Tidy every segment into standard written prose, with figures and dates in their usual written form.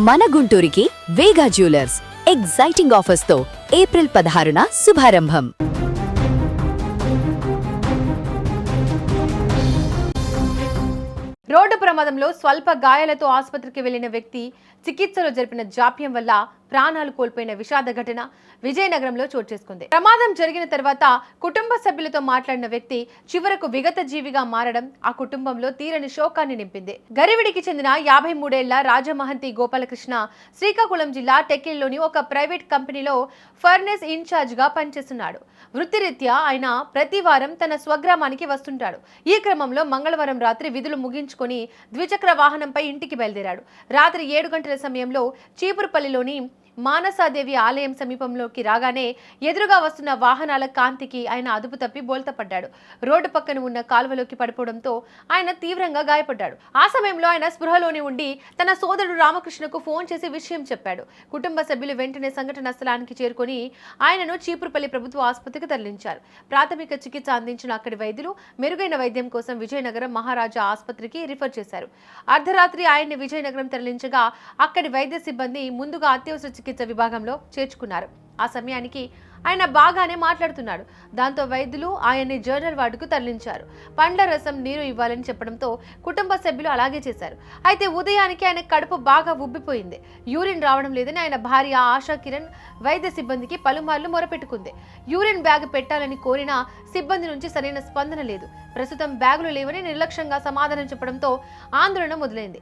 మన గుంటూరుకి వేగా jewellers exciting offers తో April 16న శుభారంభం. Road ప్రమాదంలో స్వల్ప గాయాలతో ఆసుపత్రికి వెళ్లిన వ్యక్తి చికిత్సలో జరిపిన జాప్యం వల్ల ప్రాణాలు కోల్పోయిన విషాద ఘటన విజయనగరంలో చోటు చేసుకుంది. ప్రమాదం జరిగిన తర్వాత కుటుంబ సభ్యులతో మాట్లాడిన వ్యక్తి చివరకు విగత జీవిగా మారడం ఆ కుటుంబంలో తీరని శోకాన్ని నింపింది. గరివిడికి చెందిన 53 ఏళ్ల రాజమహంతి గోపాలకృష్ణ శ్రీకాకుళం జిల్లా టెక్కిలిలోని ఒక ప్రైవేట్ కంపెనీలో ఫర్నేస్ ఇన్ఛార్జ్ గా పనిచేస్తున్నాడు. వృత్తిరీత్యా ఆయన ప్రతి వారం తన స్వగ్రామానికి వస్తుంటాడు. ఈ క్రమంలో మంగళవారం రాత్రి విధులు ముగించుకొని ద్విచక్ర వాహనంపై ఇంటికి బయలుదేరాడు. రాత్రి 7 గంటల సమయంలో చీపురుపల్లిలోని మానసాదేవి ఆలయం సమీపంలోకి రాగానే ఎదురుగా వస్తున్న వాహనాల కాంతికి ఆయన అదుపు తప్పి బోల్తపడ్డాడు. రోడ్డు పక్కన ఉన్న కాలువలోకి పడిపోవడంతో ఆయన తీవ్రంగా గాయపడ్డాడు. ఆ సమయంలో ఆయన స్పృహలోని ఉండి తన సోదరుడు రామకృష్ణకు ఫోన్ చేసి విషయం చెప్పాడు. కుటుంబ సభ్యులు వెంటనే సంఘటన స్థలానికి చేరుకొని ఆయనను చీపురుపల్లి ప్రభుత్వ ఆసుపత్రికి తరలించారు. ప్రాథమిక చికిత్స అందించిన అక్కడి వైద్యులు మెరుగైన వైద్యం కోసం విజయనగరం మహారాజా ఆసుపత్రికి రిఫర్ చేశారు. అర్ధరాత్రి ఆయన్ని విజయనగరం తరలించగా అక్కడి వైద్య సిబ్బంది ముందుగా అత్యవసర చికిత్స విభాగంలో చేర్చుకున్నారు. ఆ సమయానికి ఆయన బాగానే మాట్లాడుతున్నాడు. దాంతో వైద్యులు ఆయన్ని జనరల్ వార్డుకు తరలించారు. పండ్ల రసం నీరు ఇవ్వాలని చెప్పడంతో కుటుంబ సభ్యులు అలాగే చేశారు. అయితే ఉదయానికి ఆయన కడుపు బాగా ఉబ్బిపోయింది. యూరిన్ రావడం లేదని ఆయన భార్య ఆశా కిరణ్ వైద్య సిబ్బందికి పలుమార్లు మొరపెట్టుకుంది. యూరిన్ బ్యాగ్ పెట్టాలని కోరినా సిబ్బంది నుంచి సరైన స్పందన లేదు. ప్రస్తుతం బ్యాగులు లేవని నిర్లక్ష్యంగా సమాధానం చెప్పడంతో ఆందోళన మొదలైంది.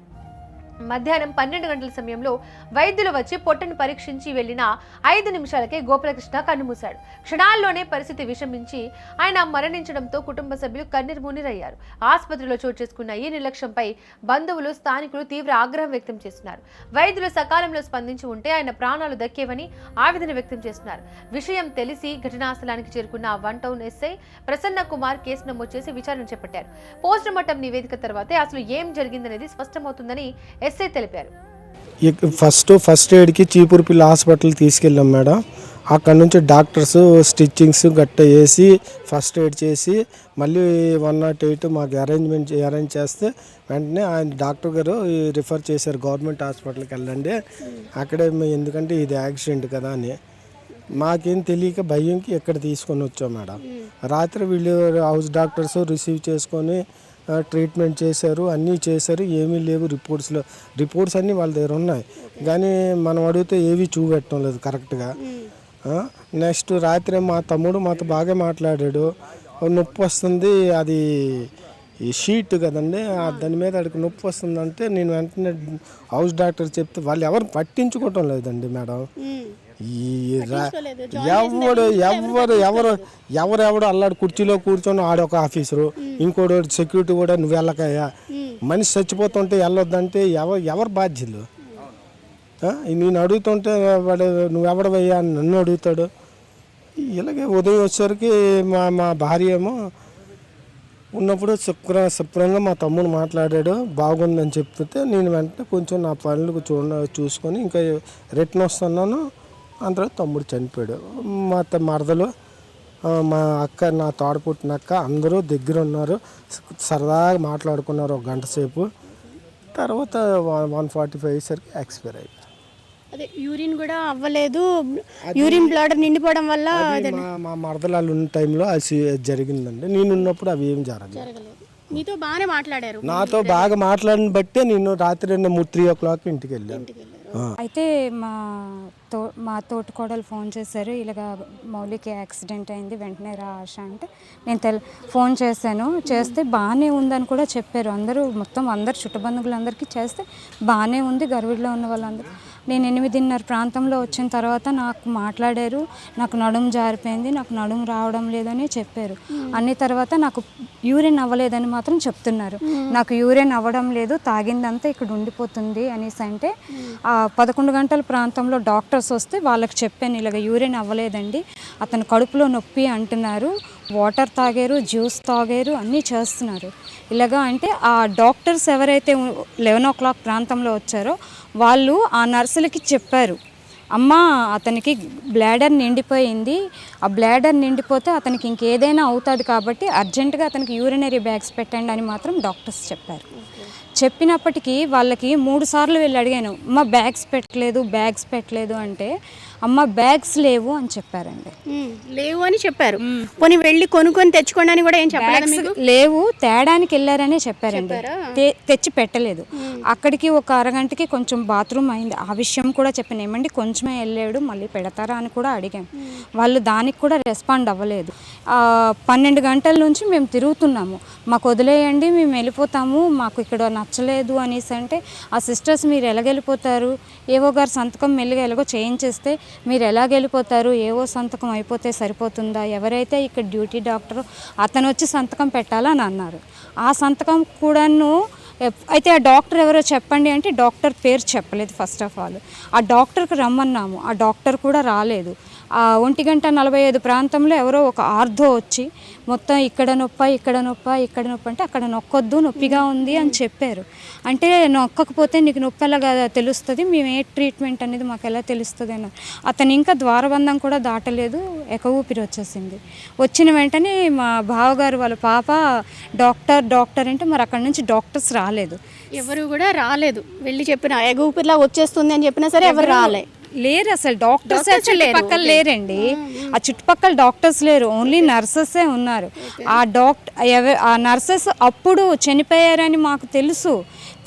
మధ్యాహ్నం 12 గంటల సమయంలో వైద్యులు వచ్చి పొట్టను పరీక్షించి వెళ్లిన 5 నిమిషాలకే గోపాలకృష్ణ కన్నుమూశాడు. క్షణాల్లోనే పరిస్థితి విషమించి ఆయన మరణించడంతో కుటుంబ సభ్యులు కన్నీరుమున్నీరయ్యారు. ఆసుపత్రిలో చోటు చేసుకున్న ఈ నిర్లక్ష్యంపై బంధువులు స్థానికులు తీవ్ర ఆగ్రహం వ్యక్తం చేస్తున్నారు. వైద్యులు సకాలంలో స్పందించి ఉంటే ఆయన ప్రాణాలు దక్కేవని ఆవేదన వ్యక్తం చేస్తున్నారు. విషయం తెలిసి ఘటనా స్థలానికి చేరుకున్న 1 town SI Prasanna Kumar case నమోదు చేసి విచారణ చేపట్టారు. పోస్టుమార్టం నివేదిక తర్వాతే అసలు ఏం జరిగిందనేది స్పష్టమవుతుందని ఎస్ఐ తెలిపారు. ఫస్ట్ ఎయిడ్కి చీపురుపల్లి హాస్పిటల్ తీసుకెళ్ళాం మేడం. అక్కడ నుంచి డాక్టర్స్ స్టిచ్చింగ్స్ గట్ట వేసి ఫస్ట్ ఎయిడ్ చేసి మళ్ళీ 108 మాకు అరేంజ్ చేస్తే వెంటనే ఆయన డాక్టర్ గారు రిఫర్ చేశారు గవర్నమెంట్ హాస్పిటల్కి వెళ్ళండి అక్కడే ఎందుకంటే ఇది యాక్సిడెంట్ కదా అని. మాకేం తెలియక భయంకి ఎక్కడ తీసుకొని వచ్చాం మేడం. రాత్రి వీళ్ళు హౌస్ డాక్టర్స్ రిసీవ్ చేసుకొని ట్రీట్మెంట్ చేశారు, అన్నీ చేశారు, ఏమీ లేవు రిపోర్ట్స్ అన్నీ వాళ్ళ దగ్గర ఉన్నాయి. కానీ మనం అడిగితే ఏవి చూపెట్టడం లేదు కరెక్ట్గా. నెక్స్ట్ రాత్రి మా తమ్ముడు మాతో బాగా మాట్లాడాడు. నొప్పి వస్తుంది, అది ఈ షీట్ కదండి, దాని మీద అడిగి నొప్పి వస్తుందంటే నేను వెంటనే హౌస్ డాక్టర్ చెప్తే వాళ్ళు ఎవరు పట్టించుకోవటం లేదండి మేడం. ఎవరెవడు అల్లాడు కుర్చీలో కూర్చొని ఆడొక ఆఫీసరు, ఇంకోటి సెక్యూరిటీ కూడా నువ్వు వెళ్ళకయ్యా, మనిషి చచ్చిపోతుంటే వెళ్ళొద్దంటే ఎవరు బాధ్యులు? నేను అడుగుతుంటే వాడు నువ్వెవడవయ్యా అని నన్ను అడుగుతాడు. ఇలాగే ఉదయం వచ్చేసరికి మా భార్య ఏమో ఉన్నప్పుడు శుభ్రంగా మా తమ్ముడు మాట్లాడాడు, బాగుందని చెప్తే నేను వెంటనే కొంచెం నా పనులకు చూసుకొని ఇంకా రిటర్న్ వస్తున్నాను. అందులో తమ్ముడు చనిపోయాడు. మా మరదలు, మా అక్క, నా తోడపుట్టిన అక్క అందరూ దగ్గర ఉన్నారు. సరదాగా మాట్లాడుకున్నారు ఒక గంట సేపు. తర్వాత 1:45 అయ్యేసరికి ఎక్స్పైర్ అయిపోయారు. అదే యూరిన్ కూడా అవ్వలేదు, యూరిన్ బ్లాడర్ నిండిపోవడం వల్ల మా మరదలాలు ఉన్న టైంలో అది జరిగిందండి. నేను ఉన్నప్పుడు అవి ఏం జరగలేదు. మీతో బాగానే మాట్లాడారు. నాతో బాగా మాట్లాడిన బట్టే నేను రాత్రి 3 o'clock ఇంటికి వెళ్ళాను. అయితే మా తోటికోడలు ఫోన్ చేశారు, ఇలాగ మౌలికి యాక్సిడెంట్ అయింది, వెంటనే రా ఆశ అంటే నేను ఫోన్ చేశాను. చేస్తే బాగానే ఉందని కూడా చెప్పారు అందరూ, మొత్తం అందరు చుట్టుబంధువులందరికీ చేస్తే బాగానే ఉంది. గర్విడిలో ఉన్న వాళ్ళందరూ నేను 8:30 ప్రాంతంలో వచ్చిన తర్వాత నాకు మాట్లాడారు. నాకు నడుము జారిపోయింది, నాకు నడుము రావడం లేదని చెప్పారు. అన్ని తర్వాత నాకు యూరిన్ అవ్వలేదని మాత్రం చెప్తున్నారు. నాకు యూరిన్ అవ్వడం లేదు, తాగిందంతా ఇక్కడ ఉండిపోతుంది అనేసి అంటే 11 గంటల ప్రాంతంలో డాక్టర్స్ వస్తే వాళ్ళకి చెప్పాను, ఇలాగ యూరిన్ అవ్వలేదండి, అతను కడుపులో నొప్పి అంటున్నారు, వాటర్ తాగారు, జ్యూస్ తాగారు, అన్నీ చేస్తున్నారు. ఇలాగా అంటే ఆ డాక్టర్స్ ఎవరైతే 11 o'clock ప్రాంతంలో వచ్చారో వాళ్ళు ఆ నర్సులకి చెప్పారు, అమ్మ అతనికి బ్లాడర్ నిండిపోయింది, ఆ బ్లాడర్ నిండిపోతే అతనికి ఇంకేదైనా అవుతుంది కాబట్టి అర్జెంటుగా అతనికి యూరినరీ బ్యాగ్స్ పెట్టండి అని మాత్రం డాక్టర్స్ చెప్పారు. చెప్పినప్పటికీ వాళ్ళకి 3 సార్లు వెళ్ళి అడిగాను, అమ్మ బ్యాగ్స్ పెట్టలేదు అంటే అమ్మ బ్యాగ్స్ లేవు అని చెప్పారండి. లేవు అని చెప్పారు. పోనీ వెళ్ళి కొనుక్కొని తెచ్చుకోండి అని కూడా ఏం చెప్పలేదు మీకు? లేవు, తేడానికి వెళ్ళారనే చెప్పారండి. తెచ్చి పెట్టలేదు. అక్కడికి ఒక అరగంటకి కొంచెం బాత్రూమ్ అయింది, ఆ విషయం కూడా చెప్పాను. ఏమండి కొంచెమే వెళ్ళాడు, మళ్ళీ పెడతారా అని కూడా అడిగాం. వాళ్ళు దానికి కూడా రెస్పాండ్ అవ్వలేదు. 12 గంటల నుంచి మేము తిరుగుతున్నాము, మాకు వదిలేయండి మేము వెళ్ళిపోతాము, మాకు ఇక్కడ నచ్చలేదు అనేసి అంటే, ఆ సిస్టర్స్ మీరు ఎలాగెళ్ళిపోతారు, ఏవో గారు సంతకం మెల్లిగా ఎలాగో చేయించేస్తే మీరు ఎలాగెళ్ళిపోతారు, ఏవో సంతకం అయిపోతే సరిపోతుందా, ఎవరైతే ఇక్కడ డ్యూటీ డాక్టర్ అతను వచ్చి సంతకం పెట్టాలని అన్నారు. ఆ సంతకం కూడాను అయితే ఆ డాక్టర్ ఎవరో చెప్పండి అంటే డాక్టర్ పేరు చెప్పలేదు. ఫస్ట్ ఆఫ్ ఆల్ ఆ డాక్టర్కి రమ్మన్నాము, ఆ డాక్టర్ కూడా రాలేదు. 1:45 ప్రాంతంలో ఎవరో ఒక ఆర్థో వచ్చి మొత్తం ఇక్కడ నొప్పి అంటే అక్కడ నొక్కొద్దు, నొప్పిగా ఉంది అని చెప్పారు. అంటే నొక్కకపోతే నీకు నొప్పి ఎలాగా తెలుస్తుంది, మేము ఏ ట్రీట్మెంట్ అనేది మాకు ఎలా తెలుస్తుంది అన్నారు. అతను ఇంకా ద్వారబంధం కూడా దాటలేదు, ఊపిరి వచ్చేసింది. వచ్చిన వెంటనే మా బావగారు వాళ్ళ పాప డాక్టర్ అంటే మరి అక్కడ నుంచి డాక్టర్స్ రాలేదు, ఎవరు కూడా రాలేదు. వెళ్ళి చెప్పిన ఊపిరిలా వచ్చేస్తుంది అని చెప్పినా సరే ఎవరు లేరు. అసలు డాక్టర్స్ చుట్టుపక్కల లేరండి, ఆ చుట్టుపక్కల డాక్టర్స్ లేరు, ఓన్లీ నర్సెసే ఉన్నారు. ఆ నర్సెస్ అప్పుడు చనిపోయారని మాకు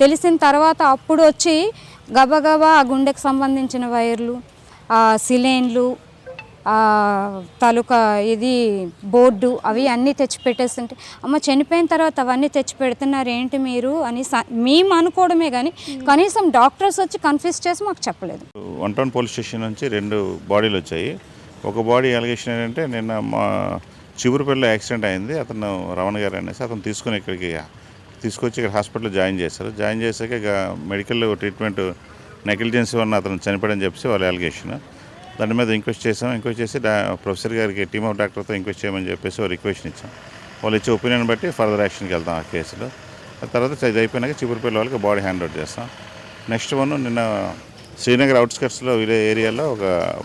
తెలిసిన తర్వాత అప్పుడు వచ్చి గబగబా ఆ గుండెకి సంబంధించిన వైర్లు, సిలైన్లు, తాలూకా ఇది బోర్డు అవి అన్నీ తెచ్చి పెట్టేస్తుంటే, అమ్మ చనిపోయిన తర్వాత అవన్నీ తెచ్చి పెడుతున్నారు ఏంటి మీరు అని మేము అనుకోవడమే కానీ కనీసం డాక్టర్స్ వచ్చి కన్ఫ్యూజ్ చేసి మాకు చెప్పలేదు. 1 టౌన్ పోలీస్ స్టేషన్ నుంచి 2 బాడీలు వచ్చాయి. ఒక బాడీ అలిగేషన్ ఏంటంటే నిన్న మా చిగురుపల్లిలో యాక్సిడెంట్ అయింది, అతను రమణ గారు అనేసి అతను ఇక్కడికి తీసుకొచ్చి ఇక్కడ హాస్పిటల్లో జాయిన్ చేశారు. జాయిన్ చేశాక ఇక మెడికల్ ట్రీట్మెంట్ నెగ్లిజెన్సీ వల్ల అతను చనిపోయాడని చెప్పేసి వాళ్ళ అలిగేషన్. దాని మీద ఎంక్వైరీ చేసి ప్రొఫెసర్ గారికి టీమ్ ఆఫ్ డాక్టర్తో ఎంక్వైరీ చేయమని చెప్పేసి ఒక రిక్వెస్ట్ ఇచ్చాం. వాళ్ళు ఇచ్చే ఒపీనియన్ బట్టి ఫర్దర్ యాక్షన్కి వెళ్తాం ఆ కేసులో. ఆ తర్వాత ఇది అయిపోయినాక చిగురుపల్లి వాళ్ళకి బాడీ హ్యాండ్ ఓవర్ చేస్తాం. నెక్స్ట్ నిన్న శ్రీనగర్ అవుట్స్కట్స్లో ఏరియాలో ఒక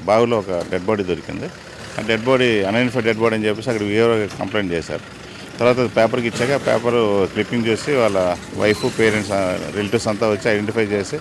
బావిలో ఒక డెడ్ బాడీ దొరికింది. ఆ dead body unidentified dead body అని చెప్పేసి అక్కడ వీఆర్ఓ కంప్లైంట్ చేశారు. తర్వాత పేపర్కి ఇచ్చాక పేపర్ క్లిప్పింగ్ చేసి వాళ్ళ వైఫ్, పేరెంట్స్, రిలేటివ్స్ అంతా వచ్చి ఐడెంటిఫై చేసి